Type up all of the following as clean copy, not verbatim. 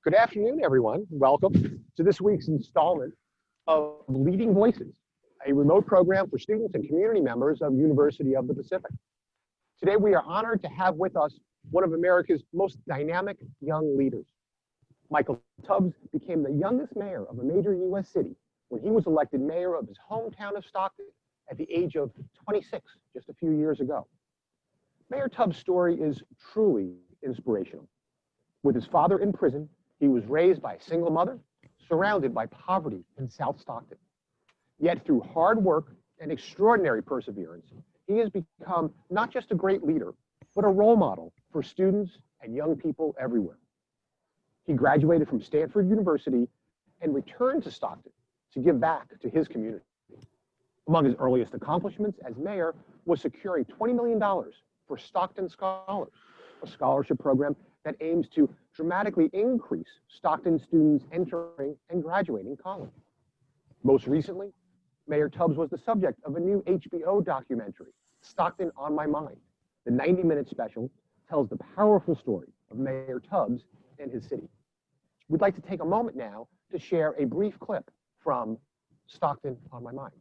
Good afternoon, everyone. Welcome to this week's installment of Leading Voices, a remote program for students and community members of University of the Pacific. Today, we are honored to have with us one of America's most dynamic young leaders. Michael Tubbs became the youngest mayor of a major U.S. city when he was elected mayor of his hometown of Stockton at the age of 26, just a few years ago. Mayor Tubbs' story is truly inspirational. With his father in prison, he was raised by a single mother, surrounded by poverty in South Stockton. Yet through hard work and extraordinary perseverance, he has become not just a great leader, but a role model for students and young people everywhere. He graduated from Stanford University and returned to Stockton to give back to his community. Among his earliest accomplishments as mayor was securing $20 million for Stockton Scholars, a scholarship program that aims to dramatically increase Stockton students entering and graduating college. Most recently, Mayor Tubbs was the subject of a new HBO documentary, Stockton on My Mind. The 90-minute special tells the powerful story of Mayor Tubbs and his city. We'd like to take a moment now to share a brief clip from Stockton on My Mind.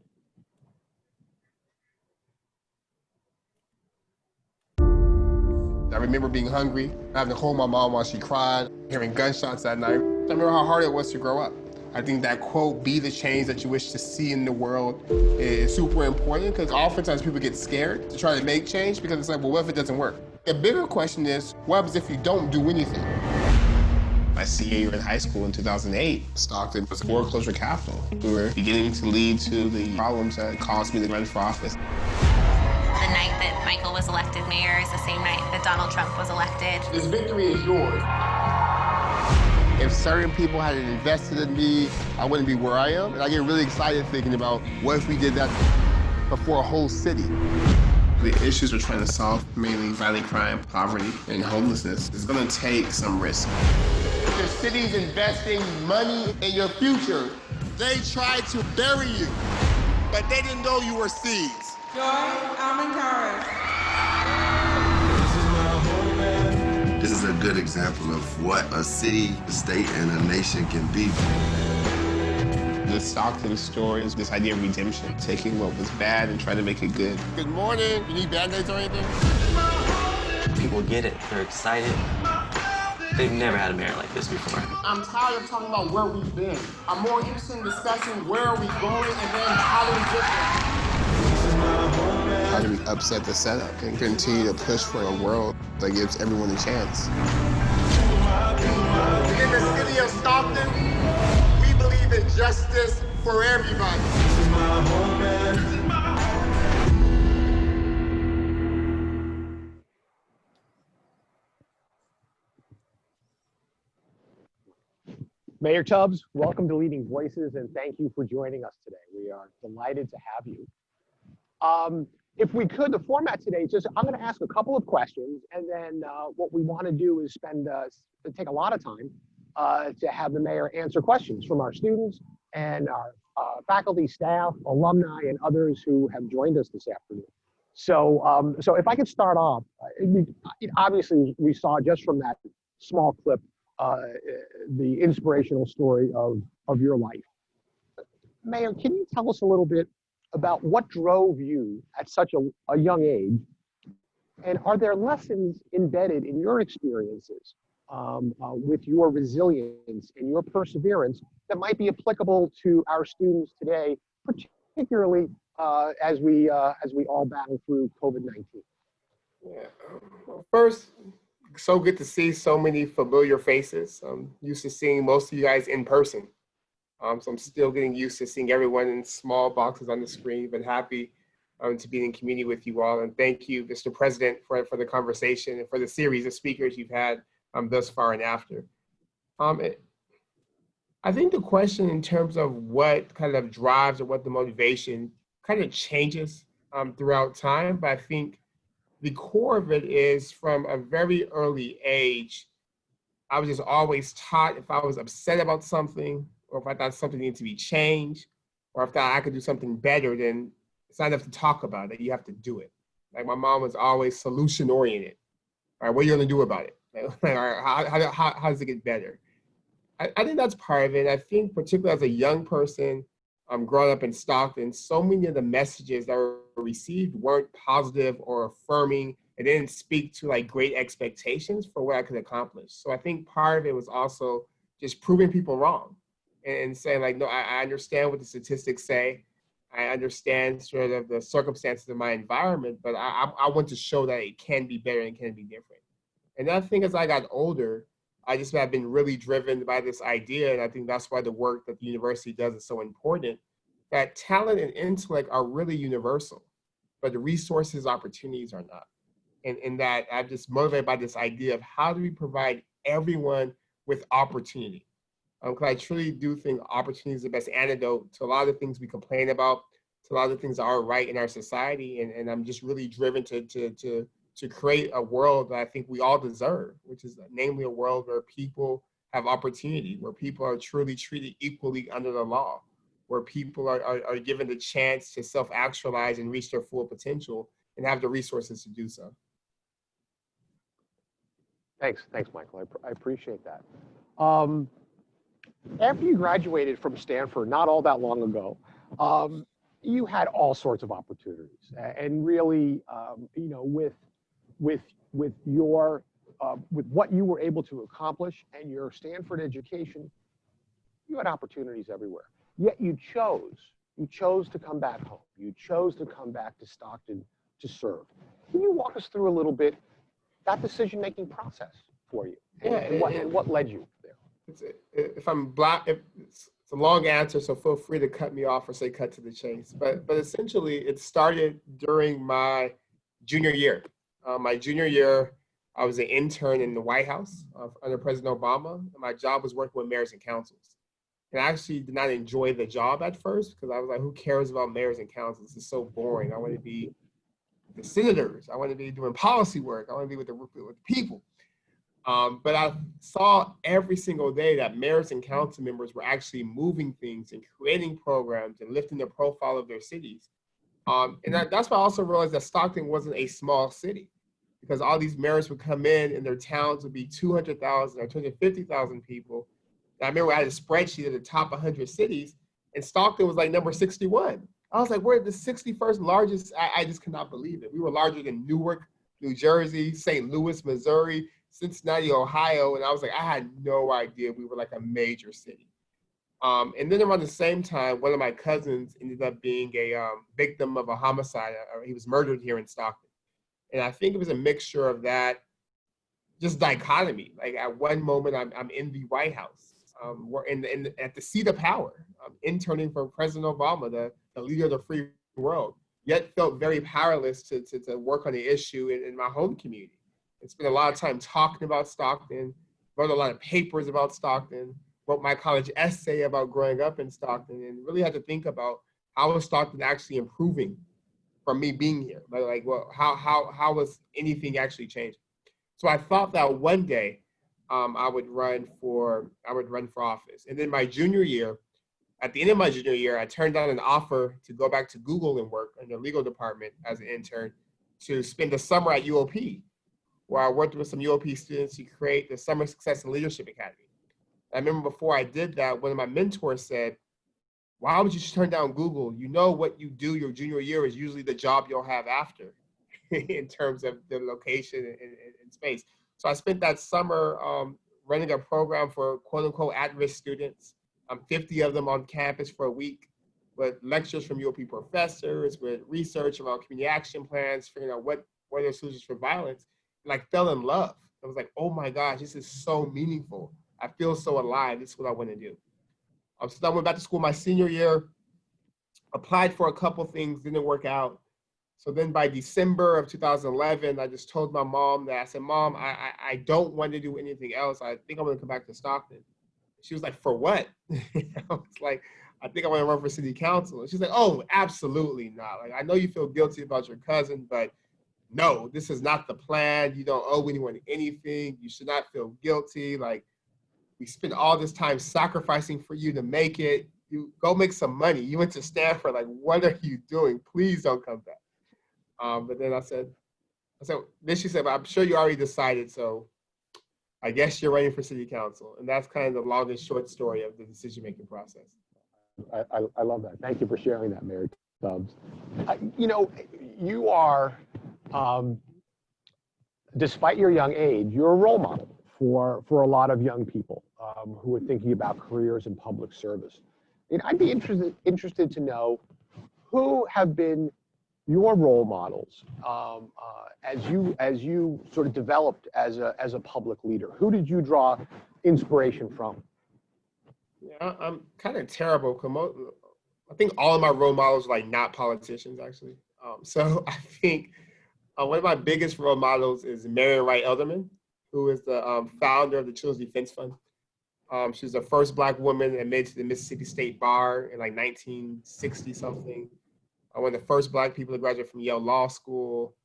I remember being hungry, having to hold my mom while she cried, hearing gunshots at night. I remember how hard it was to grow up. I think that quote, "Be the change that you wish to see in the world," is super important because oftentimes people get scared to try to make change because it's like, well, what if it doesn't work? A bigger question is, what happens if you don't do anything? My senior year in high school in 2008, Stockton was a foreclosure capital. We were beginning to lead to the problems that caused me to run for office. The night that Michael was elected mayor is the same night that Donald Trump was elected. This victory is yours. If certain people hadn't invested in me, I wouldn't be where I am. And I get really excited thinking about what if we did that before a whole city. The issues we're trying to solve, mainly violent crime, poverty, and homelessness, is going to take some risk. The city's investing money in your future. They tried to bury you, but they didn't know you were seeds. Joy Almendares. This is a good example of what a city, a state, and a nation can be. The Stockton story is this idea of redemption, taking what was bad and trying to make it good. Good morning. You need Band-Aids or anything? People get it. They're excited. They've never had a mayor like this before. I'm tired of talking about where we've been. I'm more interested in discussing where are we going and then how do we get there. How do we upset the setup and continue to push for a world that gives everyone a chance? In the city of Stockton, we believe in justice for everybody. Mayor Tubbs, welcome to Leading Voices, and thank you for joining us today. We are delighted to have you. If we could, the format today is just, I'm going to ask a couple of questions, and then what we want to do is take a lot of time to have the mayor answer questions from our students and our faculty, staff, alumni, and others who have joined us this afternoon. So, so if I could start off, obviously we saw just from that small clip the inspirational story of your life. Mayor, can you tell us a little bit about what drove you at such a young age? And are there lessons embedded in your experiences with your resilience and your perseverance that might be applicable to our students today, particularly as we all battle through COVID-19? Yeah. Well, first, so good to see so many familiar faces. I'm used to seeing most of you guys in person. So I'm still getting used to seeing everyone in small boxes on the screen, but happy to be in community with you all. And thank you, Mr. President, for the conversation and for the series of speakers you've had thus far and after. I think the question in terms of what kind of drives or what the motivation kind of changes throughout time, but I think the core of it is from a very early age, I was just always taught if I was upset about something, or if I thought something needed to be changed, or if I thought I could do something better, then it's not enough to talk about it, you have to do it. Like my mom was always solution oriented. All right, what are you gonna do about it? Like, all right, how does it get better? I think that's part of it. I think particularly as a young person, growing up in Stockton, so many of the messages that were received weren't positive or affirming. It didn't speak to like great expectations for what I could accomplish. So I think part of it was also just proving people wrong and saying like, no, I understand what the statistics say. I understand sort of the circumstances of my environment, but I want to show that it can be better and can be different. And that thing as I got older, I just have been really driven by this idea. And I think that's why the work that the university does is so important, that talent and intellect are really universal, but the resources, opportunities are not. And that I'm just motivated by this idea of how do we provide everyone with opportunity? Because I truly do think opportunity is the best antidote to a lot of the things we complain about, to a lot of the things that aren't right in our society. And I'm just really driven to create a world that I think we all deserve, which is namely a world where people have opportunity, where people are truly treated equally under the law, where people are given the chance to self-actualize and reach their full potential and have the resources to do so. Thanks, Michael. I appreciate that. After you graduated from Stanford not all that long ago, you had all sorts of opportunities, and really, with your with what you were able to accomplish and your Stanford education, you had opportunities everywhere. Yet you chose to come back home. You chose to come back to Stockton to serve. Can you walk us through a little bit that decision-making process for you, and what led you there? If I'm black, it's a long answer, so feel free to cut me off or say cut to the chase. But essentially, it started during my junior year. My junior year, I was an intern in the White House under President Obama, and my job was working with mayors and councils. And I actually did not enjoy the job at first because I was like, who cares about mayors and councils? It's so boring. I want to be the senators. I want to be doing policy work. I want to be with the people. But I saw every single day that mayors and council members were actually moving things and creating programs and lifting the profile of their cities. And that's why I also realized that Stockton wasn't a small city, because all these mayors would come in and their towns would be 200,000 or 250,000 people. And I remember I had a spreadsheet of the top 100 cities, and Stockton was like number 61. I was like, we're the 61st largest. I just could not believe it. We were larger than Newark, New Jersey, St. Louis, Missouri, Cincinnati, Ohio. And I was like, I had no idea we were like a major city. And then around the same time, one of my cousins ended up being a victim of a homicide. He was murdered here in Stockton. And I think it was a mixture of that, just dichotomy. Like at one moment, I'm in the White House. We're at the seat of power. I'm interning for President Obama, the leader of the free world, yet felt very powerless to work on the issue in my home community. And spent a lot of time talking about Stockton, wrote a lot of papers about Stockton, wrote my college essay about growing up in Stockton, and really had to think about how was Stockton actually improving from me being here? Like, well, how was anything actually changing? So I thought that one day I would run for office. And then my junior year, at the end of my junior year, I turned down an offer to go back to Google and work in the legal department as an intern to spend the summer at UOP, where I worked with some UOP students to create the Summer Success and Leadership Academy. I remember before I did that, one of my mentors said, why would you turn down Google? You know what you do your junior year is usually the job you'll have after in terms of the location and space. So I spent that summer running a program for quote unquote at-risk students, 50 of them on campus for a week, with lectures from UOP professors, with research around community action plans, figuring out what are the solutions for violence, and like fell in love. I was like, oh my gosh, this is so meaningful. I feel so alive. This is what I want to do. So I went back to school my senior year, applied for a couple things, didn't work out. So then by December of 2011, I just told my mom that I said, Mom, I don't want to do anything else. I think I'm going to come back to Stockton. She was like, for what? I was like, I think I want to run for city council. And she's like, oh, absolutely not. Like, I know you feel guilty about your cousin, but no, this is not the plan. You don't owe anyone anything. You should not feel guilty. Like, we spent all this time sacrificing for you to make it. You go make some money. You went to Stanford. Like, what are you doing? Please don't come back. But then I said, then she said, but I'm sure you already decided. So I guess you're running for city council. And that's kind of the long and short story of the decision-making process. I love that. Thank you for sharing that, Mayor Tubbs. You know, you are, despite your young age, you're a role model for a lot of young people who are thinking about careers in public service. And I'd be interested to know who have been your role models as you sort of developed as a public leader. Who did you draw inspiration from? Yeah, I'm kind of terrible. I think all of my role models are like not politicians, actually. So I think one of my biggest role models is Marion Wright Elderman, who is the founder of the Children's Defense Fund. She's the first Black woman admitted to the Mississippi State Bar in like 1960 something. One of the first Black people to graduate from Yale Law School.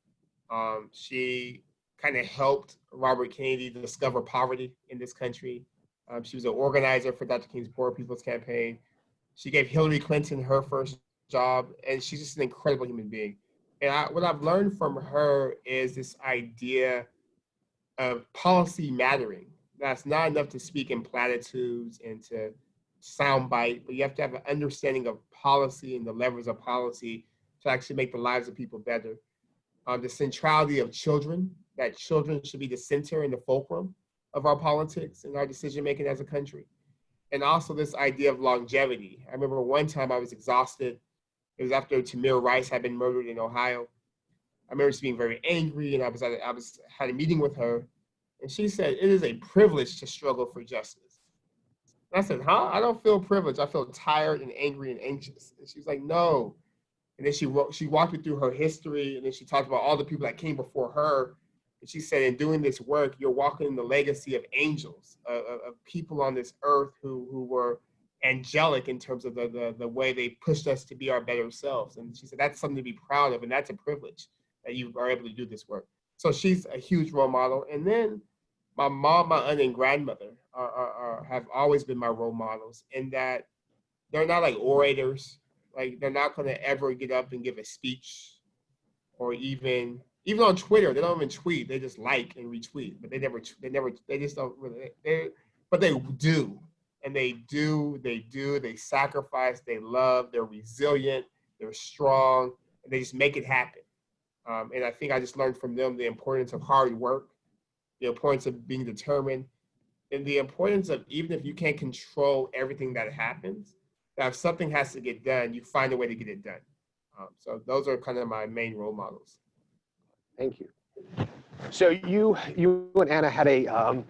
She kind of helped Robert Kennedy discover poverty in this country. She was an organizer for Dr. King's Poor People's Campaign. She gave Hillary Clinton her first job, and she's just an incredible human being. And what I've learned from her is this idea of policy mattering. That's not enough to speak in platitudes and to soundbite, but you have to have an understanding of policy and the levers of policy to actually make the lives of people better. The centrality of children, that children should be the center and the fulcrum of our politics and our decision-making as a country. And also this idea of longevity. I remember one time I was exhausted. It was after Tamir Rice had been murdered in Ohio. I remember just being very angry, and I had a meeting with her, and she said, "It is a privilege to struggle for justice." And I said, "Huh? I don't feel privileged. I feel tired and angry and anxious." And she was like, "No." And then she walked me through her history, and then she talked about all the people that came before her. And she said, in doing this work, you're walking in the legacy of angels, of people on this earth who were angelic in terms of the way they pushed us to be our better selves. And she said, that's something to be proud of, and that's a privilege that you are able to do this work. So she's a huge role model. And then my mom, my aunt, and grandmother have always been my role models in that they're not like orators. Like, they're not going to ever get up and give a speech, or even on Twitter, they don't even tweet. They just like and retweet, but they just don't really, but they do. And they sacrifice, they love, they're resilient, they're strong, and they just make it happen. And I think I just learned from them the importance of hard work, the importance of being determined, and the importance of, even if you can't control everything that happens, that if something has to get done, you find a way to get it done. So those are kind of my main role models. Thank you. So you and Anna had a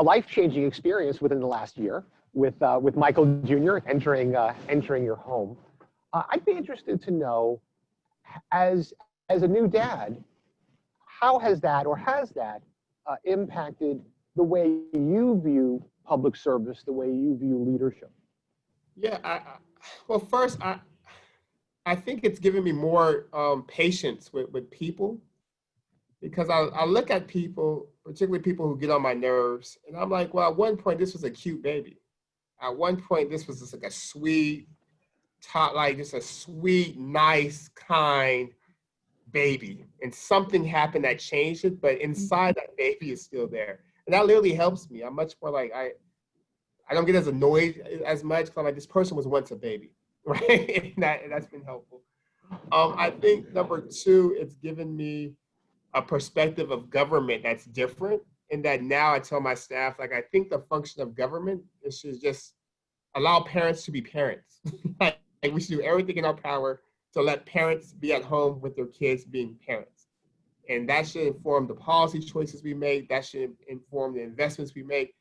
life-changing experience within the last year with Michael Jr. entering your home. I'd be interested to know, as a new dad, how has that impacted the way you view public service, the way you view leadership? Yeah, well, first, I think it's given me more patience with people, because I look at people, particularly people who get on my nerves, and I'm like, well, at one point, this was a cute baby. At one point, this was just like a sweet, just a sweet, nice, kind baby. And something happened that changed it, but inside that baby is still there. And that literally helps me. I'm much more like, I don't get as annoyed as much, because I'm like, this person was once a baby, right? and that's been helpful. I think number two, it's given me a perspective of government that's different, in that now I tell my staff, like, I think the function of government is to just allow parents to be parents. Like, we should do everything in our power to let parents be at home with their kids being parents. And that should inform the policy choices we make. That should inform the investments we make.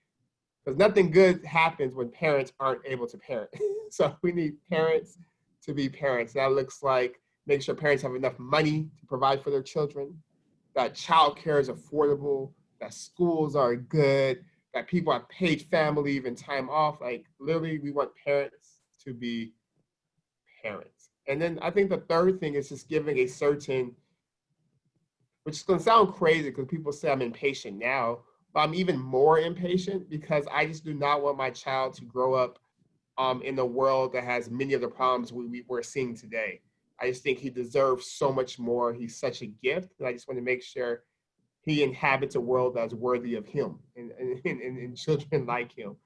Because nothing good happens when parents aren't able to parent. So we need parents to be parents. That looks like making sure parents have enough money to provide for their children, that childcare is affordable, that schools are good, that people have paid family leave and time off. Like, literally, we want parents to be parents. And then I think the third thing is just giving a certain, which is going to sound crazy because people say I'm impatient now, but I'm even more impatient because I just do not want my child to grow up in a world that has many of the problems we're seeing today. I just think he deserves so much more. He's such a gift, and I just want to make sure he inhabits a world that's worthy of him. And and children like him.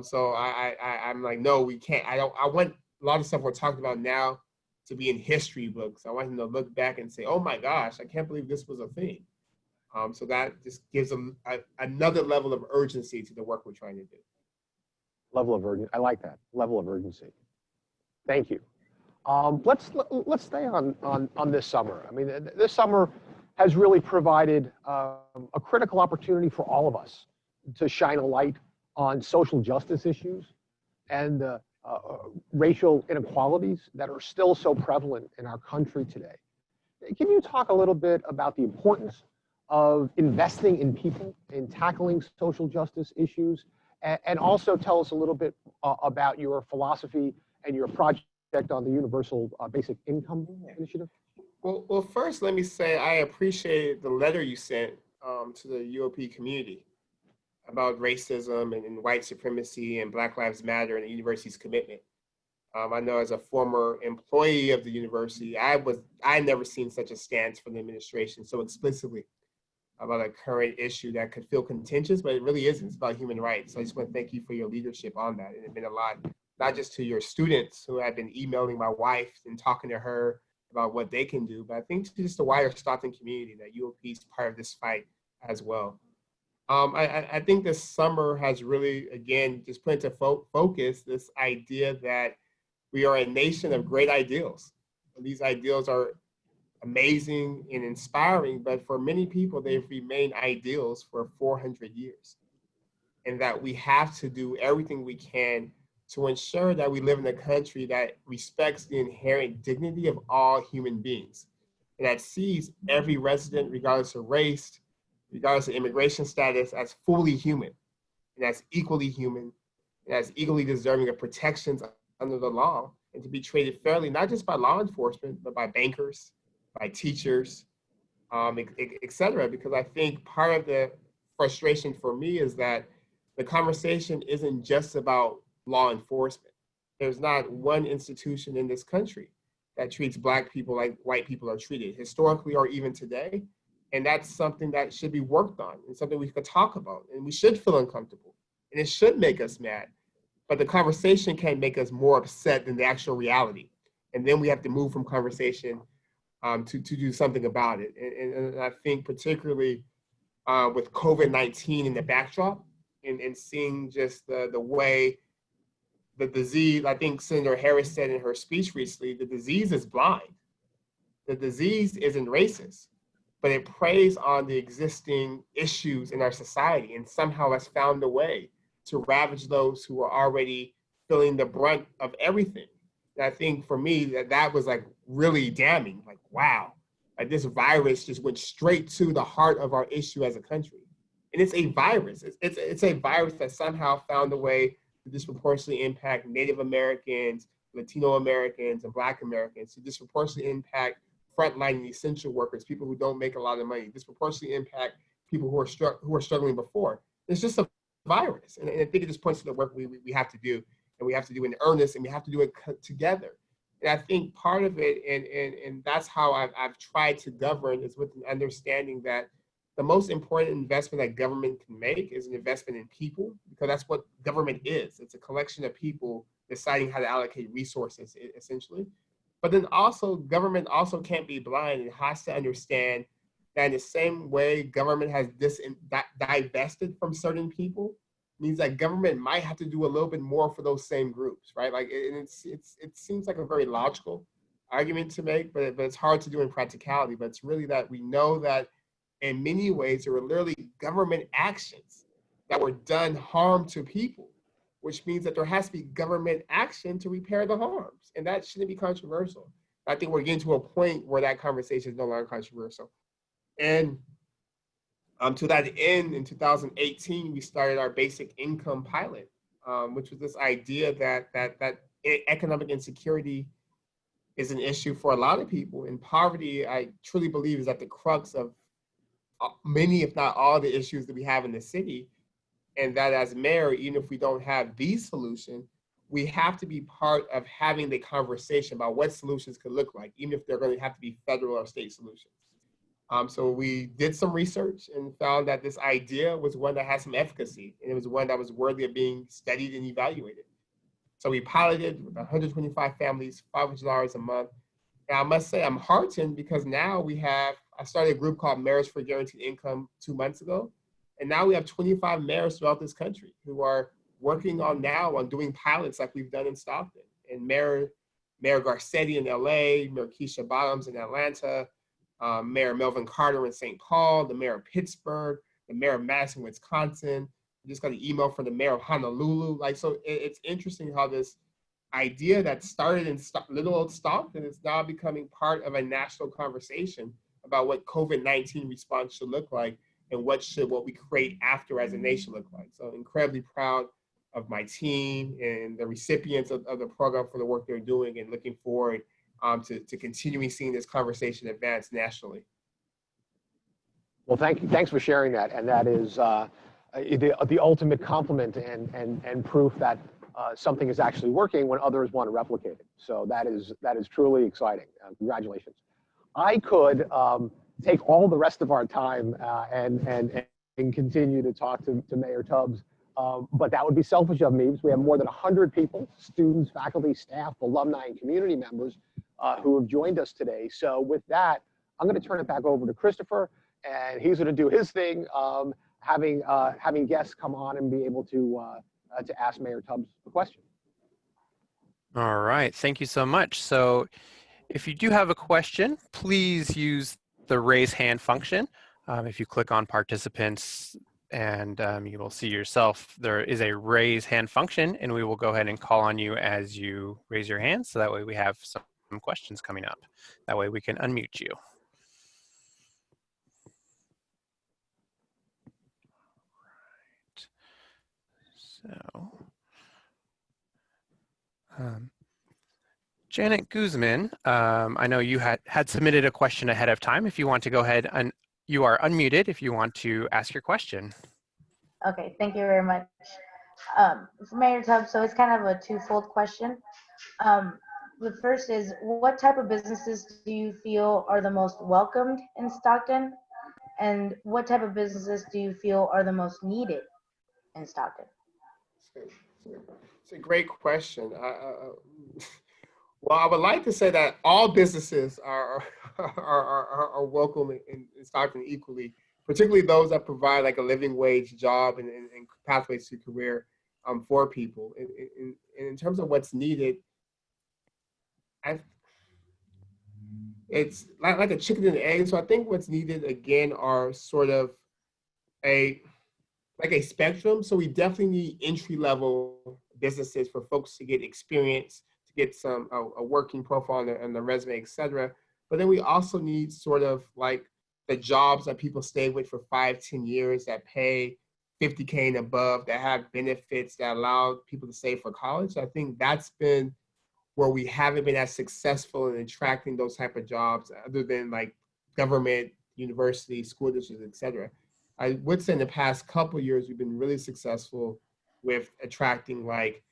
So I'm like, no, we can't. I want a lot of stuff we're talking about now to be in history books. I want him to look back and say, oh my gosh, I can't believe this was a thing. So that just gives another level of urgency to the work we're trying to do. Level of urgency. I like that level of urgency. Thank you. Let's stay on this summer. I mean, this summer has really provided a critical opportunity for all of us to shine a light on social justice issues and racial inequalities that are still so prevalent in our country today. Can you talk a little bit about the importance of investing in people, in tackling social justice issues, and also tell us a little bit about your philosophy and your project on the Universal Basic Income Initiative? Well, first, let me say I appreciate the letter you sent to the UOP community about racism and white supremacy and Black Lives Matter and the university's commitment. I know as a former employee of the university, I never seen such a stance from the administration so explicitly about a current issue that could feel contentious, but it really isn't. It's about human rights. So I just want to thank you for your leadership on that. And it meant a lot, not just to your students who have been emailing my wife and talking to her about what they can do, but I think to just the wider Stockton community that UOP is part of this fight as well. I think this summer has really, again, just put into focus this idea that we are a nation of great ideals. And these ideals are amazing and inspiring, but for many people, they've remained ideals for 400 years. And that we have to do everything we can to ensure that we live in a country that respects the inherent dignity of all human beings and that sees every resident, regardless of race, regardless of immigration status, as fully human and as equally human and as equally deserving of protections under the law and to be treated fairly, not just by law enforcement, but by bankers, by teachers, et cetera. Because I think part of the frustration for me is that the conversation isn't just about law enforcement. There's not one institution in this country that treats Black people like white people are treated, historically or even today. And that's something that should be worked on and something we could talk about. And we should feel uncomfortable. And it should make us mad. But the conversation can make us more upset than the actual reality. And then we have to move from conversation to do something about it. And I think particularly with COVID-19 in the backdrop and seeing just the way the disease, I think Senator Harris said in her speech recently, the disease is blind. The disease isn't racist, but it preys on the existing issues in our society and somehow has found a way to ravage those who are already feeling the brunt of everything. And I think for me, that was like really damning, like, wow, like this virus just went straight to the heart of our issue as a country. And it's a virus. It's a virus that somehow found a way to disproportionately impact Native Americans, Latino Americans, and Black Americans, to disproportionately impact frontline and essential workers, people who don't make a lot of money, disproportionately impact people who are struggling before. It's just a virus. And I think it just points to the work we have to do, and we have to do it in earnest, and we have to do it together. And I think part of it, and that's how I've tried to govern, is with an understanding that the most important investment that government can make is an investment in people, because that's what government is. It's a collection of people deciding how to allocate resources, essentially. But then also, government also can't be blind. It has to understand that in the same way government has divested from certain people, means that government might have to do a little bit more for those same groups, right? Like, it seems like a very logical argument to make, but it's hard to do in practicality. But it's really that we know that in many ways there were literally government actions that were done harm to people, which means that there has to be government action to repair the harms. And that shouldn't be controversial. I think we're getting to a point where that conversation is no longer controversial. And to that end, in 2018, we started our basic income pilot, which was this idea that economic insecurity is an issue for a lot of people. And poverty, I truly believe, is at the crux of many, if not all, the issues that we have in the city. And that as mayor, even if we don't have the solution, we have to be part of having the conversation about what solutions could look like, even if they're going to have to be federal or state solutions. So we did some research and found that this idea was one that had some efficacy, and it was one that was worthy of being studied and evaluated. So we piloted with 125 families, $500 a month. And I must say, I'm heartened because now I started a group called Mayors for Guaranteed Income 2 months ago. And now we have 25 mayors throughout this country who are working on doing pilots like we've done in Stockton. And Mayor Garcetti in LA, Mayor Keisha Bottoms in Atlanta, Mayor Melvin Carter in St. Paul, the mayor of Pittsburgh, the mayor of Madison, Wisconsin. I just got an email from the mayor of Honolulu. So it's interesting how this idea that started in little old Stockton is now becoming part of a national conversation about what COVID-19 response should look like and what we create after as a nation look like. So incredibly proud of my team and the recipients of the program for the work they're doing, and looking forward to continuing seeing this conversation advance nationally. Well, thank you. Thanks for sharing that. And that is the ultimate compliment and proof that something is actually working when others want to replicate it. So that is truly exciting. Congratulations. I could take all the rest of our time and continue to talk to Mayor Tubbs, but that would be selfish of me because we have more than 100 people, students, faculty, staff, alumni, and community members who have joined us today. So with that, I'm going to turn it back over to Christopher, and he's going to do his thing, having guests come on and be able to ask Mayor Tubbs a question. All right, thank you so much. So if you do have a question, please use the raise hand function. If you click on participants, and you will see yourself, there is a raise hand function, and we will go ahead and call on you as you raise your hand. So that way we have some questions coming up. That way we can unmute you. So, Janet Guzman, I know you had submitted a question ahead of time. If you want to go ahead, and you are unmuted if you want to ask your question. Okay, thank you very much. For Mayor Tubbs, so it's kind of a twofold question. The first is, what type of businesses do you feel are the most welcomed in Stockton? And what type of businesses do you feel are the most needed in Stockton? It's a great question. Well, I would like to say that all businesses are welcome in Stockton equally, particularly those that provide like a living wage job and pathways to career for people. And in terms of what's needed, it's like a chicken and egg. So I think what's needed again are sort of a spectrum. So we definitely need entry-level businesses for folks to get experience, to get some a working profile on the resume, et cetera. But then we also need sort of like the jobs that people stay with for 5-10 years, that pay $50K and above, that have benefits, that allow people to save for college. So I think that's been where we haven't been as successful in attracting those type of jobs, other than like government, university, school districts, et cetera. I would say in the past couple of years, we've been really successful with attracting like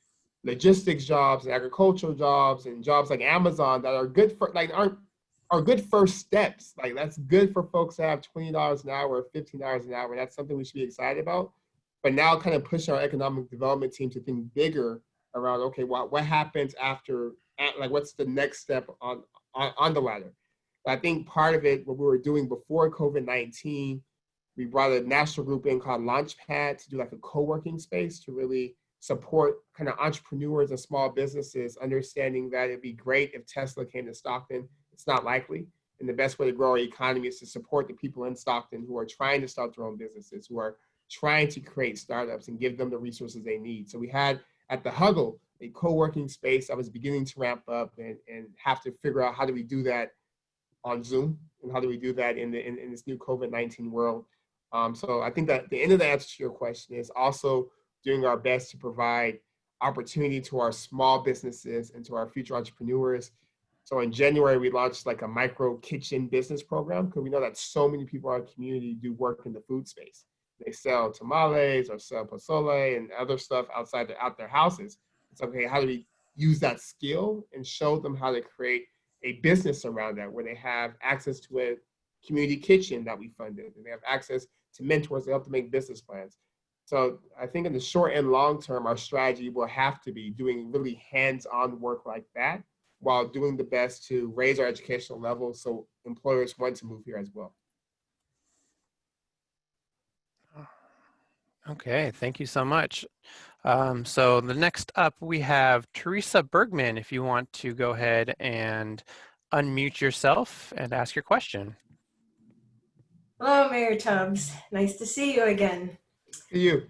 logistics jobs and agricultural jobs and jobs like Amazon that are good for are good first steps. Like that's good for folks that have $20 an hour or $15 an hour. That's something we should be excited about. But now kind of pushing our economic development team to think bigger around, okay, what happens after, like what's the next step on the ladder? But I think part of it, what we were doing before COVID-19, we brought a national group in called Launchpad to do like a co-working space to really support kind of entrepreneurs and small businesses, understanding that it'd be great if Tesla came to Stockton. It's not likely. And the best way to grow our economy is to support the people in Stockton who are trying to start their own businesses, who are trying to create startups, and give them the resources they need. So we had at the Huggle a co-working space that was beginning to ramp up, and have to figure out how do we do that on Zoom, and how do we do that in this new COVID-19 world. So I think that the end of the answer to your question is also doing our best to provide opportunity to our small businesses and to our future entrepreneurs. So in January, we launched like a micro kitchen business program, because we know that so many people in our community do work in the food space. They sell tamales or sell pozole and other stuff out their houses. It's okay, how do we use that skill and show them how to create a business around that, where they have access to it community kitchen that we funded, and they have access to mentors to help them make business plans. So I think in the short and long term, our strategy will have to be doing really hands-on work like that while doing the best to raise our educational level so employers want to move here as well. Okay, thank you so much. So the next up, we have Teresa Bergman, if you want to go ahead and unmute yourself and ask your question. Hello, Mayor Tubbs. Nice to see you again. To you.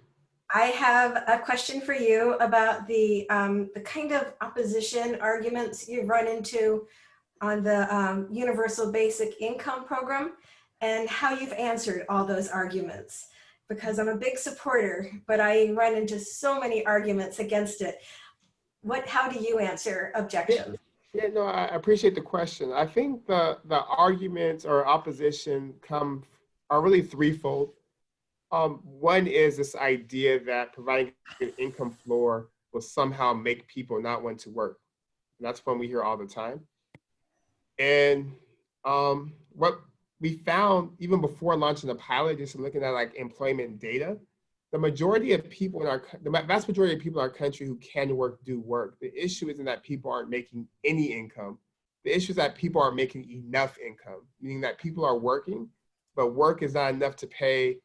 I have a question for you about the kind of opposition arguments you've run into on the Universal Basic Income Program and how you've answered all those arguments. Because I'm a big supporter, but I run into so many arguments against it. How do you answer objections? Yeah, no, I appreciate the question. I think the arguments or opposition are really threefold. One is this idea that providing an income floor will somehow make people not want to work. And that's one we hear all the time. And what we found even before launching the pilot, just looking at like employment data, the vast majority of people in our country who can work do work. The issue isn't that people aren't making any income. The issue is that people aren't making enough income, meaning that people are working, but work is not enough to pay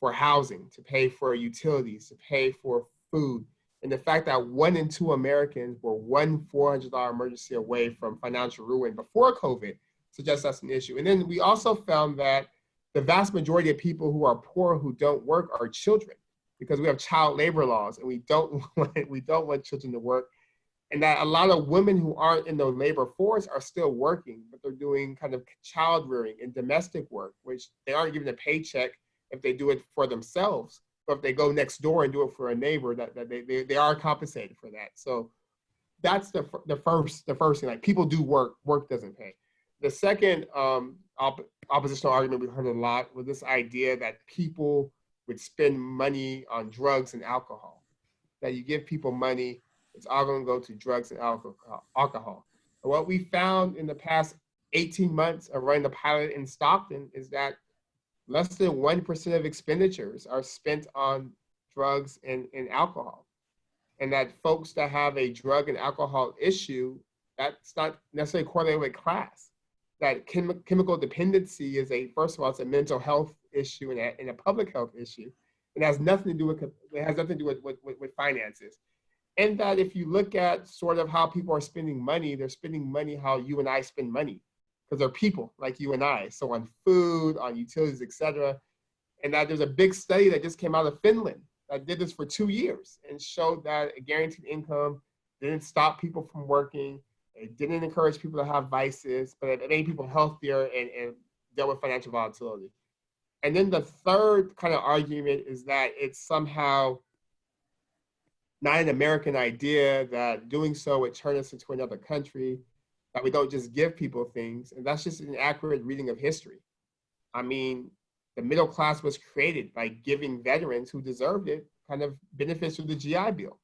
for housing, to pay for utilities, to pay for food. And the fact that 1 in 2 Americans were one $400 emergency away from financial ruin before COVID suggests that's an issue. And then we also found that the vast majority of people who are poor who don't work are children, because we have child labor laws and we don't want children to work. And that a lot of women who aren't in the labor force are still working, but they're doing kind of child rearing and domestic work, which they aren't given a paycheck if they do it for themselves. But if they go next door and do it for a neighbor, that they are compensated for that. So that's the first thing. Like, people do work doesn't pay. The second oppositional argument we heard a lot was this idea that people would spend money on drugs and alcohol. That you give people money, it's all going to go to drugs and alcohol. And what we found in the past 18 months of running the pilot in Stockton is that less than 1% of expenditures are spent on drugs and alcohol. And that folks that have a drug and alcohol issue, that's not necessarily correlated with class. That chemical dependency is first of all, it's a mental health issue and a public health issue. It has nothing to do with finances. And that if you look at sort of how people are spending money, they're spending money how you and I spend money, because they're people like you and I. So on food, on utilities, et cetera. And that there's a big study that just came out of Finland that did this for 2 years and showed that a guaranteed income didn't stop people from working. It didn't encourage people to have vices, but it made people healthier and dealt with financial volatility. And then the third kind of argument is that it's somehow not an American idea, that doing so would turn us into another country, that we don't just give people things. And that's just an inaccurate reading of history. I mean, the middle class was created by giving veterans who deserved it kind of benefits through the GI Bill,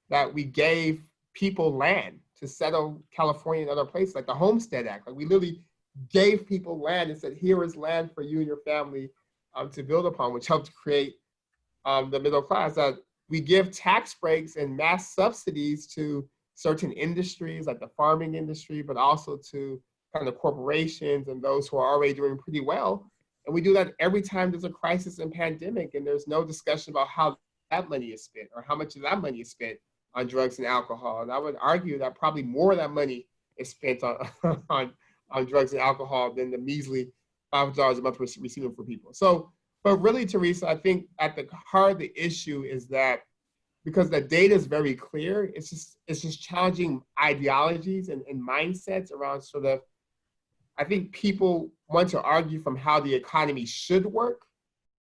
that we gave people land to settle California and other places, like the Homestead Act. Like, we literally gave people land and said, here is land for you and your family to build upon, which helped create the middle class. That we give tax breaks and mass subsidies to certain industries, like the farming industry, but also to kind of corporations and those who are already doing pretty well. And we do that every time there's a crisis and pandemic, and there's no discussion about how that money is spent or how much of that money is spent on drugs and alcohol. And I would argue that probably more of that money is spent on drugs and alcohol than the measly $500 a month we're receiving for people. So, but really, Teresa, I think at the heart of the issue is that because the data is very clear, it's just challenging ideologies and mindsets around sort of, I think people want to argue from how the economy should work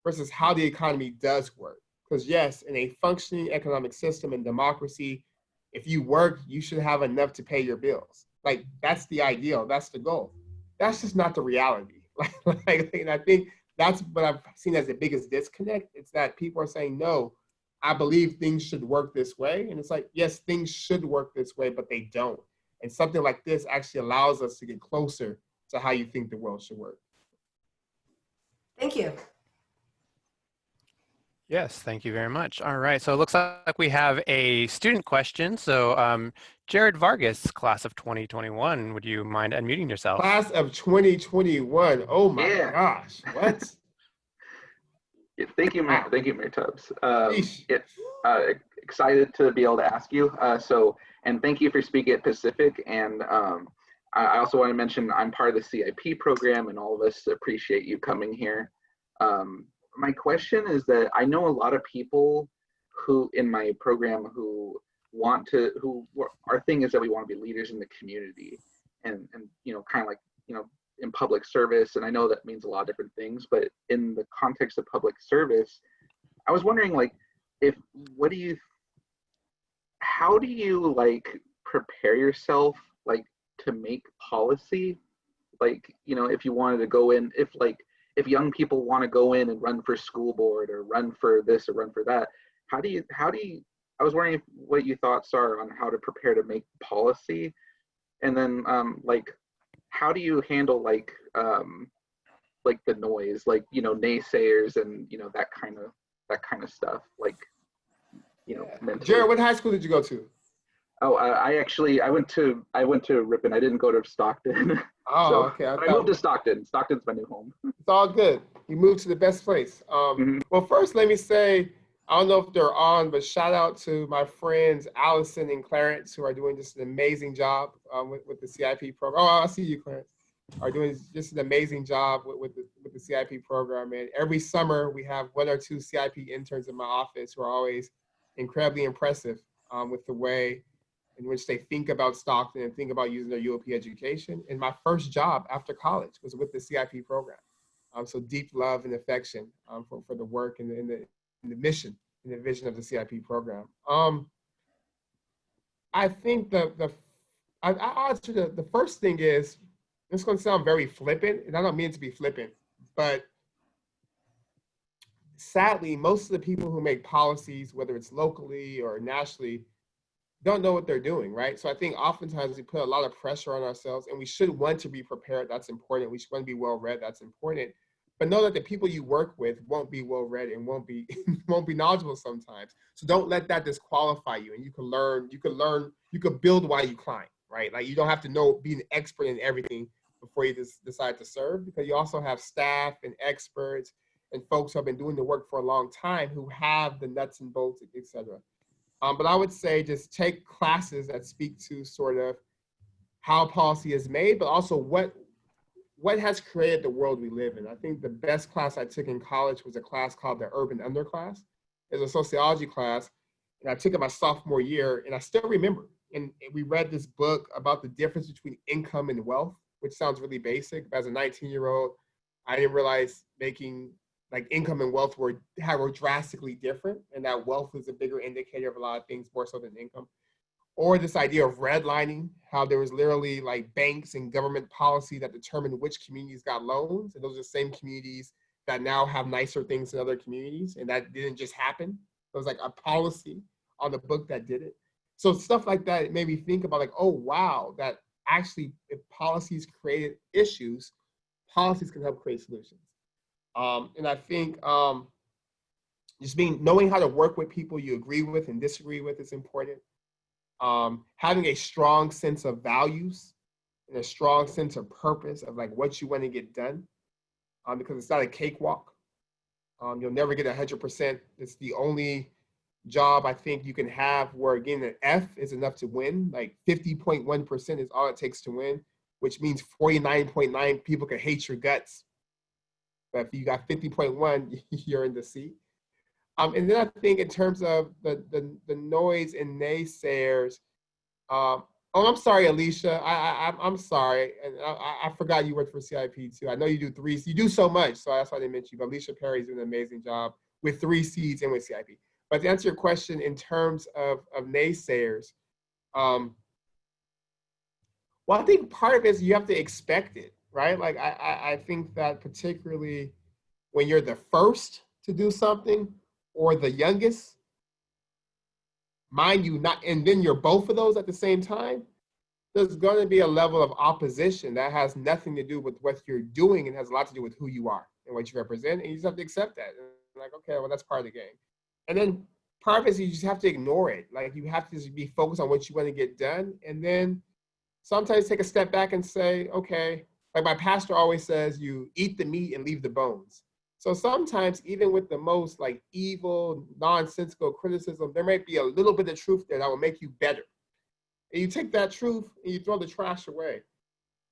versus how the economy does work. Because yes, in a functioning economic system and democracy, if you work, you should have enough to pay your bills. Like, that's the ideal, that's the goal. That's just not the reality. And I think that's what I've seen as the biggest disconnect. It's that people are saying, no, I believe things should work this way. And it's like, yes, things should work this way, but they don't. And something like this actually allows us to get closer to how you think the world should work. Thank you. Yes, thank you very much. All right, so it looks like we have a student question. So Jared Vargas, class of 2021, would you mind unmuting yourself? Class of 2021. Oh my Yeah. gosh. What? Yeah, thank you, Mayor. Wow. Thank you, Mayor Tubbs. Yeesh. Excited to be able to ask you. And thank you for speaking at Pacific. And I also want to mention I'm part of the CIP program, and all of us appreciate you coming here. My question is that I know a lot of people who in my program who our thing is that we want to be leaders in the community, and kind of like in public service. And I know that means a lot of different things, but in the context of public service, I was wondering, like, how do you like prepare yourself like to make policy? Like, if you wanted to go in, if young people want to go in and run for school board or run for this or run for that, how do you, I was wondering what your thoughts are on how to prepare to make policy. And then how do you handle like the noise, naysayers and, that kind of stuff, mentally. Jared, what high school did you go to? Oh, I went to Ripon. I didn't go to Stockton. Oh, So, okay. I moved to Stockton. Stockton's my new home. It's all good. You moved to the best place. Well, first, let me say, I don't know if they're on, but shout out to my friends Allison and Clarence, who are doing just an amazing job with the CIP program. Oh, I see you, Clarence. Are doing just an amazing job with the CIP program. And every summer, we have 1 or 2 CIP interns in my office who are always incredibly impressive with the way in which they think about Stockton and think about using their UOP education. And my first job after college was with the CIP program. So deep love and affection for the work and the mission and the vision of the CIP program. I think the first thing is, it's going to sound very flippant, and I don't mean to be flippant, but sadly, most of the people who make policies, whether it's locally or nationally, don't know what they're doing, right? So I think oftentimes we put a lot of pressure on ourselves, and we should want to be prepared. That's important. We should want to be well-read. That's important. But know that the people you work with won't be well-read and won't be knowledgeable sometimes. So don't let that disqualify you. And you can build while you climb, right? Like, you don't have to be an expert in everything before you just decide to serve, because you also have staff and experts and folks who have been doing the work for a long time who have the nuts and bolts, et cetera. But I would say just take classes that speak to sort of how policy is made, but also what has created the world we live in. I think the best class I took in college was a class called the Urban Underclass. It's a sociology class, and I took it my sophomore year, and I still remember. And we read this book about the difference between income and wealth, which sounds really basic, but as a 19-year-old, I didn't realize income and wealth were drastically different, and that wealth was a bigger indicator of a lot of things more so than income. Or this idea of redlining, how there was literally like banks and government policy that determined which communities got loans, and those are the same communities that now have nicer things than other communities, and that didn't just happen. It was like a policy on the book that did it. So stuff like that, it made me think about like, oh wow, that actually if policies created issues, policies can help create solutions. And I think just knowing how to work with people you agree with and disagree with is important. Having a strong sense of values and a strong sense of purpose of like what you want to get done, because it's not a cakewalk. You'll never get 100%. It's the only job I think you can have where, again, an F is enough to win. Like 50.1% is all it takes to win, which means 49.9 people can hate your guts. But if you got 50.1, you're in the seat. And then I think in terms of the noise and naysayers, I'm sorry, Alicia. I'm sorry. And I forgot you worked for CIP too. I know you do 3. You do so much, so that's why I didn't mention you. But Alicia Perry's doing an amazing job with 3 seeds and with CIP. But to answer your question in terms of naysayers, well, I think part of it is you have to expect it, right? Like I think that particularly when you're the first to do something or the youngest, mind you, and then you're both of those at the same time, there's going to be a level of opposition that has nothing to do with what you're doing and has a lot to do with who you are. and what you represent, and you just have to accept that. And like, okay, well, that's part of the game. And then part of it is you just have to ignore it. Like, you have to just be focused on what you want to get done, and then sometimes take a step back and say, okay, like my pastor always says, you eat the meat and leave the bones. So sometimes even with the most like evil, nonsensical criticism, there might be a little bit of truth there that will make you better. And you take that truth and you throw the trash away.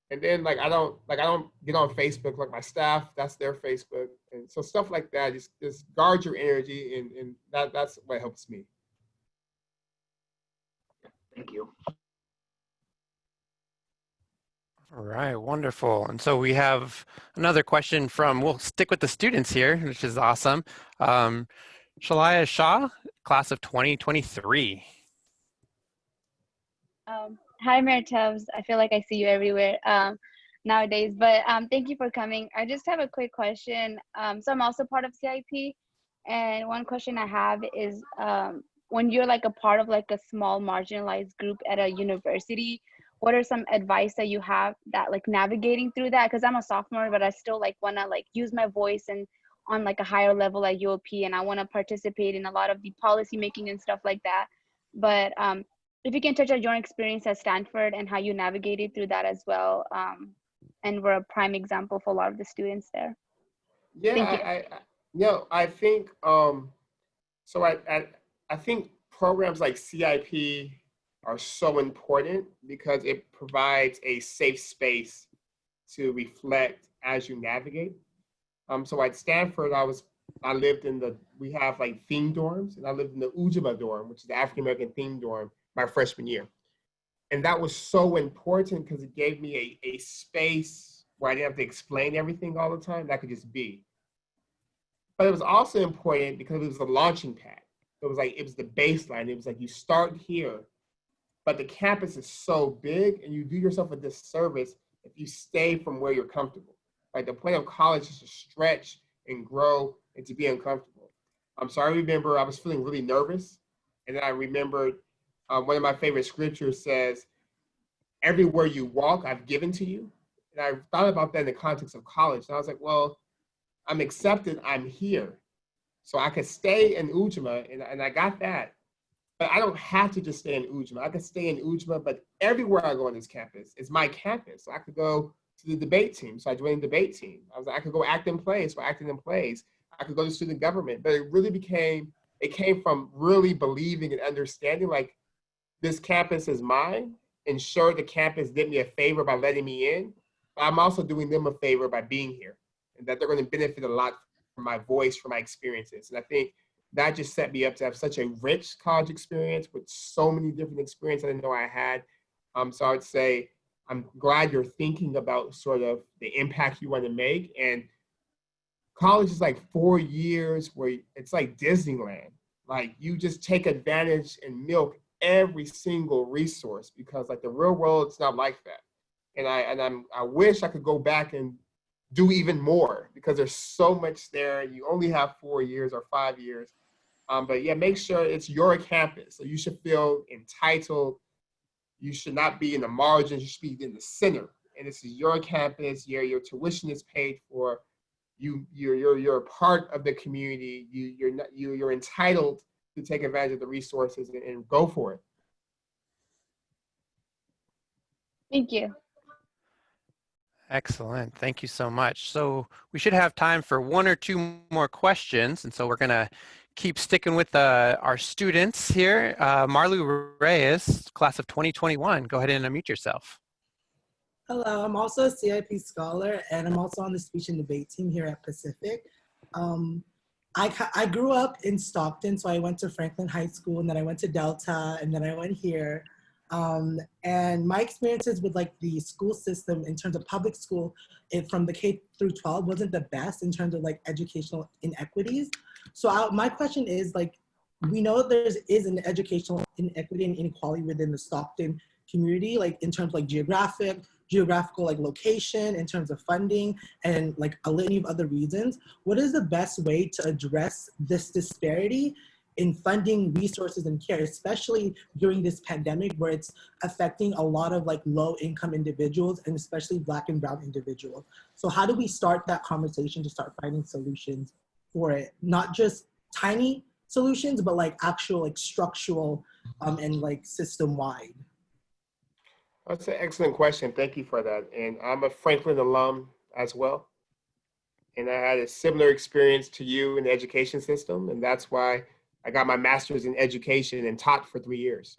And then I don't get on Facebook, like my staff, that's their Facebook. And so stuff like that, just guard your energy, and that's what helps me. Thank you. All right, wonderful. And so we have another question we'll stick with the students here, which is awesome. Shalaya Shah, class of 2023. Hi, Mayor Tubbs. I feel like I see you everywhere nowadays, but thank you for coming. I just have a quick question. So I'm also part of CIP, and one question I have is when you're like a part of like a small marginalized group at a university, what are some advice that you have that like navigating through that? Because I'm a sophomore, but I still like want to like use my voice and on like a higher level at UOP, and I want to participate in a lot of the policy making and stuff like that. But if you can touch on your experience at Stanford and how you navigated through that as well, and we're a prime example for a lot of the students there. Yeah, I think so. I think programs like CIP are so important because it provides a safe space to reflect as you navigate. So at Stanford, we have like theme dorms, and I lived in the Ujima dorm, which is the African American theme dorm, my freshman year. And that was so important because it gave me a space where I didn't have to explain everything all the time. That could just be. But it was also important because it was the launching pad. It was the baseline. It was like you start here, but the campus is so big and you do yourself a disservice if you stay from where you're comfortable. Like the point of college is to stretch and grow and to be uncomfortable. So I remember I was feeling really nervous. And then I remembered one of my favorite scriptures says, everywhere you walk, I've given to you. And I thought about that in the context of college. And I was like, well, I'm accepted, I'm here. So I could stay in Ujima, and I got that. But I don't have to just stay in Ujima. I could stay in Ujima, but everywhere I go on this campus is my campus. So I could go to the debate team. So I joined the debate team. I could go act in plays. So I acted in plays. I could go to student government. But it came from really believing and understanding like this campus is mine. And sure, the campus did me a favor by letting me in. But I'm also doing them a favor by being here. And that they're going to benefit a lot from my voice, from my experiences. And I think that just set me up to have such a rich college experience with so many different experiences I didn't know I had. So I would say, I'm glad you're thinking about sort of the impact you want to make. And college is like 4 years where it's like Disneyland. Like you just take advantage and milk every single resource because like the real world, it's not like that. And I wish I could go back and do even more because there's so much there. You only have 4 years or 5 years. But yeah, make sure it's your campus. So you should feel entitled. You should not be in the margins. You should be in the center. And this is your campus. Your tuition is paid for. You're a part of the community. You're entitled to take advantage of the resources and go for it. Thank you. Excellent. Thank you so much. So we should have time for one or two more questions. And so we're going to keep sticking with our students here. Marlu Reyes, class of 2021. Go ahead and unmute yourself. Hello, I'm also a CIP scholar, and I'm also on the speech and debate team here at Pacific. I grew up in Stockton, so I went to Franklin High School, and then I went to Delta, and then I went here. And my experiences with like the school system in terms of public school from the K through 12 wasn't the best in terms of like educational inequities. So my question is like, we know there is an educational inequity and inequality within the Stockton community, like in terms of like geographical like location, in terms of funding, and like a litany of other reasons. What is the best way to address this disparity in funding resources and care, especially during this pandemic where it's affecting a lot of like low income individuals and especially Black and brown individuals. So how do we start that conversation to start finding solutions for it? Not just tiny solutions, but like actual like structural and like system wide. That's an excellent question. Thank you for that. And I'm a Franklin alum as well. And I had a similar experience to you in the education system. And that's why I got my master's in education and taught for 3 years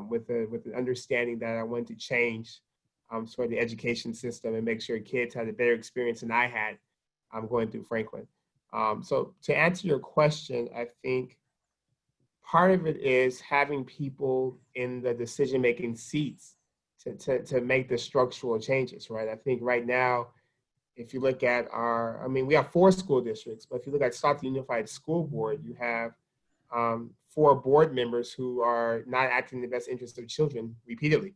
with an understanding that I wanted to change sort of the education system and make sure kids had a better experience than I had going through Franklin. So to answer your question, I think part of it is having people in the decision-making seats to make the structural changes, right? I think right now, if you look at we have 4 school districts, but if you look at Stockton Unified School Board, you have 4 board members who are not acting in the best interest of children repeatedly.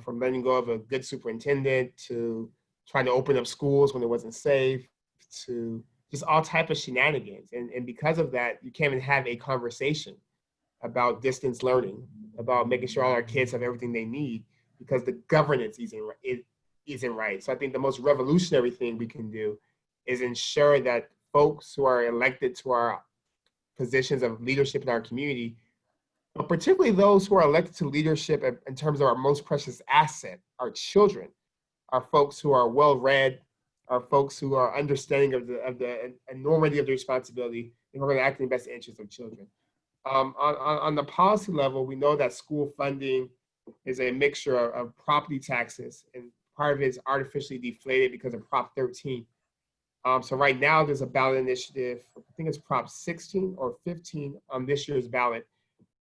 From letting go of a good superintendent to trying to open up schools when it wasn't safe to just all type of shenanigans. And because of that, you can't even have a conversation about distance learning, about making sure all our kids have everything they need because the governance isn't right. So I think the most revolutionary thing we can do is ensure that folks who are elected to our positions of leadership in our community, but particularly those who are elected to leadership in terms of our most precious asset, our children, are folks who are well-read, are folks who are understanding of the enormity of the responsibility, and we're going to act in the best interest of children. On the policy level, we know that school funding is a mixture of property taxes, and part of it is artificially deflated because of Prop 13. So right now there's a ballot initiative, I think it's Prop 16 or 15 on this year's ballot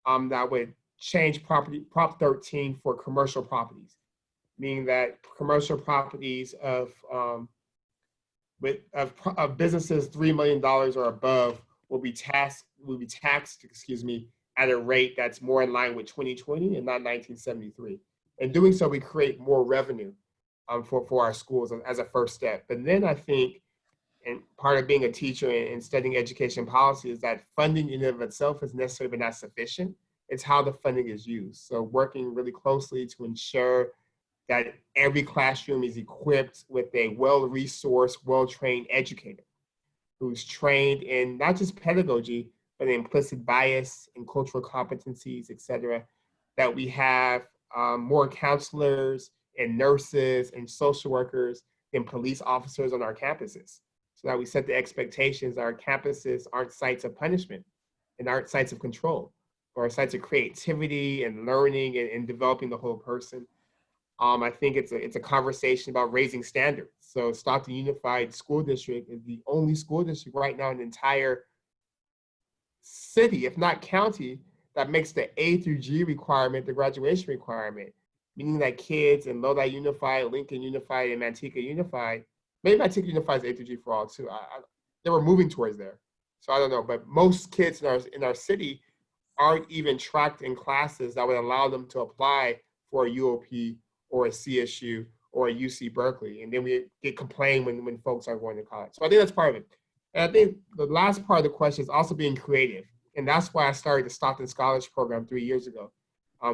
that would change Prop 13 for commercial properties, meaning that commercial properties of businesses $3 million or above will be taxed, at a rate that's more in line with 2020 and not 1973. In doing so, we create more revenue for our schools as a first step. But then I think, and part of being a teacher and studying education policy is that funding in and of itself is necessary but not sufficient. It's how the funding is used. So working really closely to ensure that every classroom is equipped with a well-resourced, well-trained educator who's trained in not just pedagogy, but implicit bias and cultural competencies, et cetera, that we have more counselors and nurses and social workers and police officers on our campuses, so that we set the expectations that our campuses aren't sites of punishment and aren't sites of control, or sites of creativity and learning and developing the whole person. I think it's a conversation about raising standards. So Stockton Unified School District is the only school district right now in the entire city, if not county, that makes the A through G requirement the graduation requirement, meaning that kids in Lodi Unified, Lincoln Unified, and Manteca Unified, maybe Manteca Unified is A through G for all too. They were moving towards there, so I don't know. But most kids in our city aren't even tracked in classes that would allow them to apply for a UOP or a CSU or a UC Berkeley, and then we get complained when folks are going to college. So I think that's part of it. And I think the last part of the question is also being creative. And that's why I started the Stockton Scholars Program 3 years ago,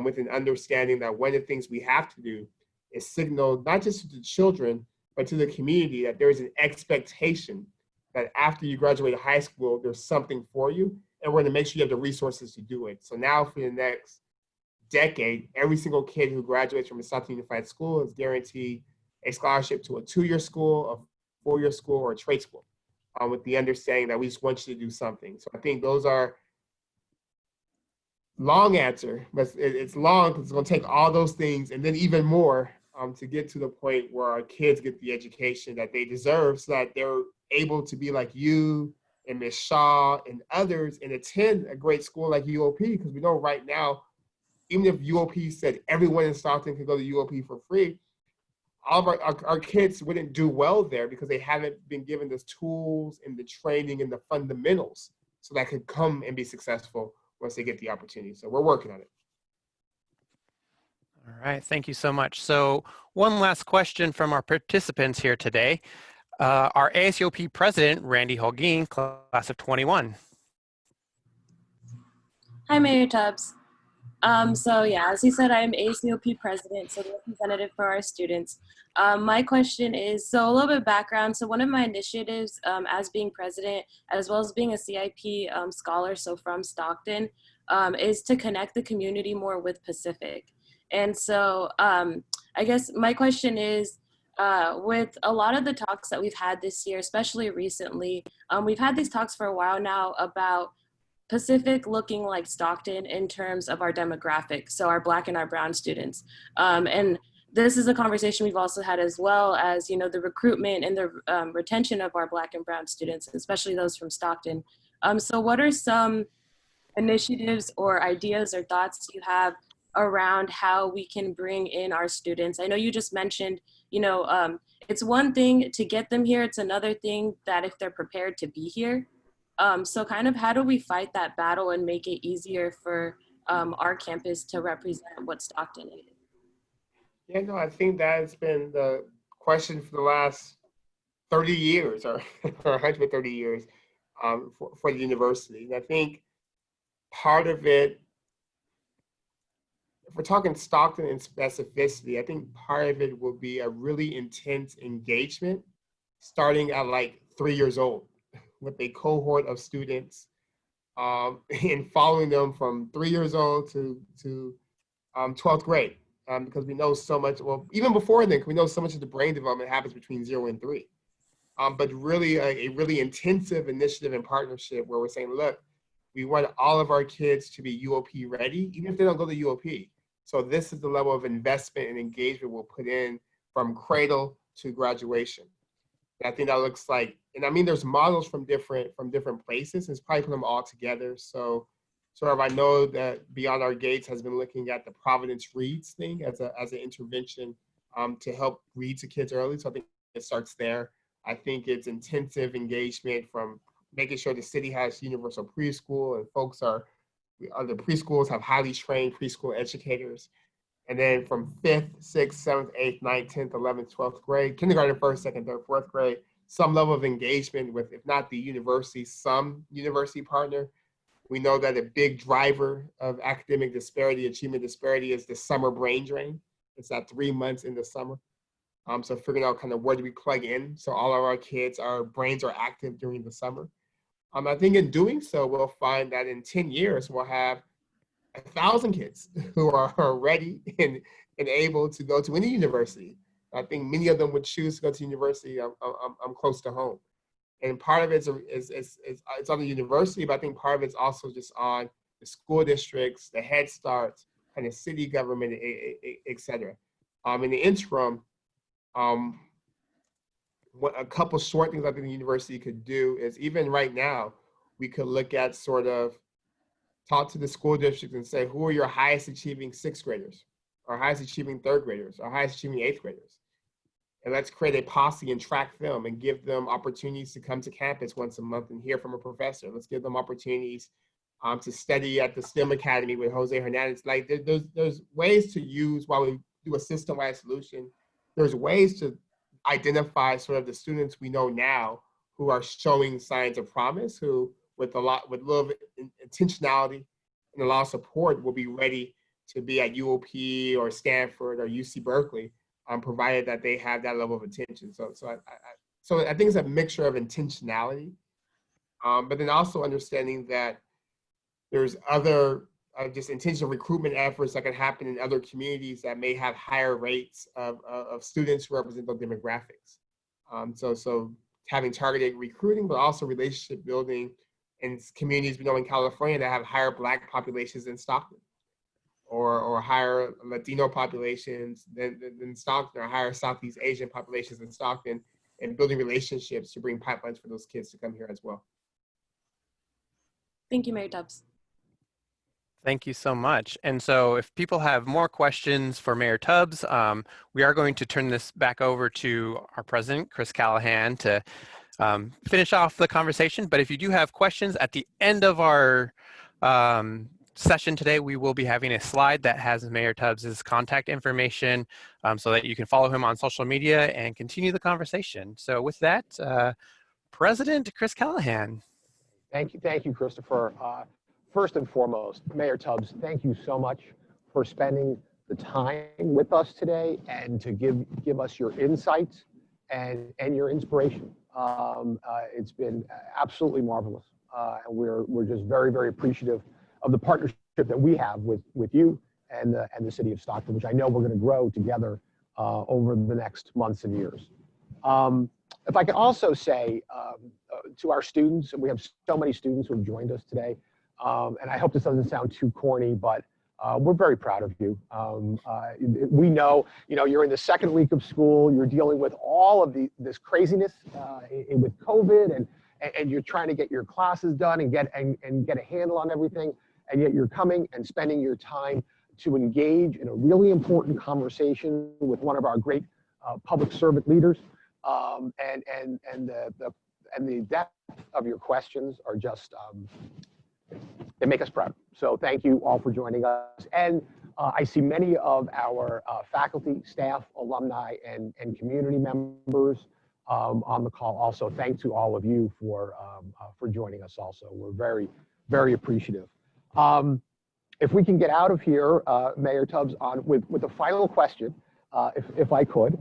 with an understanding that one of the things we have to do is signal not just to the children, but to the community that there is an expectation that after you graduate high school, there's something for you, and we're gonna make sure you have the resources to do it. So now for the next decade, every single kid who graduates from a Stockton Unified School is guaranteed a scholarship to a 2-year school, a 4-year school, or a trade school, with the understanding that we just want you to do something. So I think those are long answer, but it's long because it's going to take all those things and then even more to get to the point where our kids get the education that they deserve, so that they're able to be like you and Ms. Shaw and others and attend a great school like UOP, because we know right now, even if UOP said everyone in Stockton could go to UOP for free, all of our kids wouldn't do well there because they haven't been given the tools and the training and the fundamentals so that could come and be successful once they get the opportunity. So we're working on it. All right, thank you so much. So one last question from our participants here today. Our ASUOP president, Randy Holguin, class of 21. Hi, Mayor Tubbs. So yeah, as he said, I'm ACOP president, so representative for our students. My question is, so a little bit of background. So one of my initiatives as being president, as well as being a CIP scholar, so from Stockton, is to connect the community more with Pacific. And so I guess my question is, with a lot of the talks that we've had this year, especially recently, we've had these talks for a while now about Pacific looking like Stockton in terms of our demographics, so our Black and our Brown students. And this is a conversation we've also had as well as, you know, the recruitment and the retention of our Black and Brown students, especially those from Stockton. So what are some initiatives or ideas or thoughts you have around how we can bring in our students? I know you just mentioned, you know, it's one thing to get them here, it's another thing that if they're prepared to be here. So kind of how do we fight that battle and make it easier for our campus to represent what Stockton is? Yeah, no, I think that's been the question for the last 30 years or, or 130 years for the university. And I think part of it, if we're talking Stockton and specificity, I think part of it will be a really intense engagement starting at like 3 years old with a cohort of students and following them from 3 years old to 12th grade. Because we know so much, well, even before then, we know so much of the brain development happens between 0 and 3. But really a really intensive initiative and partnership where we're saying, look, we want all of our kids to be UOP ready, even if they don't go to UOP. So this is the level of investment and engagement we'll put in from cradle to graduation. And I think that looks like, and I mean, there's models from different places. It's probably put them all together. So sort of, I know that Beyond Our Gates has been looking at the Providence Reads thing as an intervention to help read to kids early. So I think it starts there. I think it's intensive engagement from making sure the city has universal preschool and folks are, the preschools have highly trained preschool educators. And then from 5th, 6th, 7th, 8th, 9th, 10th, 11th, 12th grade, kindergarten, 1st, 2nd, 3rd, 4th grade, some level of engagement with, if not the university, some university partner. We know that a big driver of academic disparity, achievement disparity is the summer brain drain. It's that 3 months in the summer. So figuring out kind of where do we plug in so all of our kids, our brains are active during the summer. I think in doing so, we'll find that in 10 years, we'll have 1,000 kids who are ready and able to go to any university. I think many of them would choose to go to university. I'm close to home. And part of it is it's on the university, but I think part of it's also just on the school districts, the Head Starts, kind of city government, et cetera. In the interim, what a couple short things I think the university could do is, even right now, we could look at sort of talk to the school districts and say, who are your highest achieving 6th graders, or highest achieving 3rd graders, or highest achieving 8th graders? And let's create a posse and track them and give them opportunities to come to campus once a month and hear from a professor. Let's give them opportunities to study at the STEM Academy with Jose Hernandez. Like there's ways to use, while we do a system-wide solution, there's ways to identify sort of the students we know now who are showing signs of promise, who with a little bit intentionality and a lot of support will be ready to be at UOP or Stanford or UC Berkeley, provided that they have that level of attention. So I think it's a mixture of intentionality, but then also understanding that there's other just intentional recruitment efforts that can happen in other communities that may have higher rates of students who represent those demographics. So having targeted recruiting, but also relationship building in communities we know in California that have higher Black populations than Stockton, or higher Latino populations than Stockton, or higher Southeast Asian populations than Stockton, and building relationships to bring pipelines for those kids to come here as well. Thank you, Mayor Tubbs. Thank you so much. And so if people have more questions for Mayor Tubbs, we are going to turn this back over to our president, Chris Callahan, to finish off the conversation. But if you do have questions at the end of our session today, we will be having a slide that has Mayor Tubbs's contact information so that you can follow him on social media and continue the conversation. So with that, President Chris Callahan. Thank you, Christopher. first and foremost, Mayor Tubbs, thank you so much for spending the time with us today and to give us your insights and your inspiration. It's been absolutely marvelous. And we're just very, very appreciative of the partnership that we have with you and the city of Stockton, which I know we're going to grow together over the next months and years. If I could also say to our students, and we have so many students who have joined us today, and I hope this doesn't sound too corny, but we're very proud of you. We know, you're in the second week of school, you're dealing with all of this craziness with COVID, and you're trying to get your classes done and get a handle on everything, and yet you're coming and spending your time to engage in a really important conversation with one of our great public servant leaders, and the depth of your questions are just, they make us proud. So thank you all for joining us. And I see many of our faculty, staff, alumni, and community members on the call also. Thanks to all of you for joining us also. We're very, very appreciative. If we can get out of here, Mayor Tubbs, with a final question, if I could.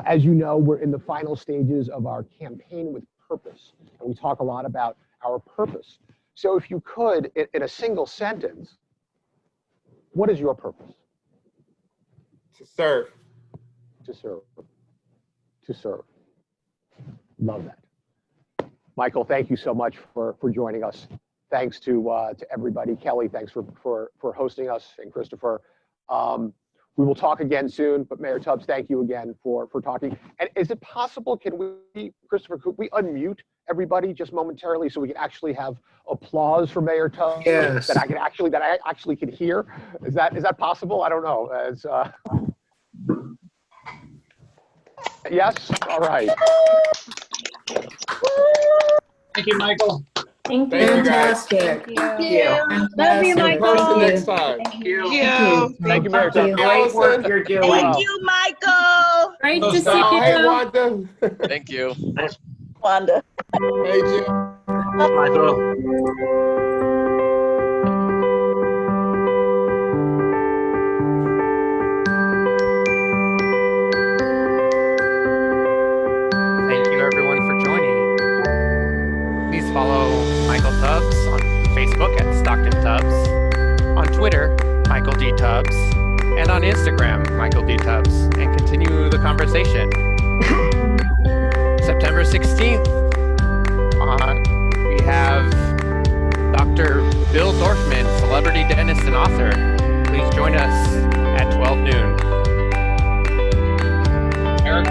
As you know, we're in the final stages of our campaign with purpose, and we talk a lot about our purpose. So if you could, in a single sentence, what is your purpose? To serve. To serve. To serve. Love that. Michael, thank you so much for joining us. Thanks to everybody. Kelly, thanks for hosting us, and Christopher. We will talk again soon, but Mayor Tubbs, thank you again for talking. And is it possible, Christopher, could we unmute everybody just momentarily so we can actually have applause for Mayor Tubbs? Yes. That I actually can hear? Is that possible? I don't know. Yes? All right. Thank you, Michael. Thank you. Fantastic. Thank you. Love you, In Michael. person next time. Thank you. Thank you, Mayor Tubbs. Great work you're doing. Thank you, Michael. Great to see Oh, hey, you. Wanda. Thank you. Wanda. Hey, Jim. Michael. Thank you everyone for joining. Please follow Michael Tubbs on Facebook at Stockton Tubbs, on Twitter, Michael D. Tubbs, and on Instagram, Michael D. Tubbs, and continue the conversation. September 16th, we have Dr. Bill Dorfman, celebrity dentist and author. Please join us at 12 noon. Eric,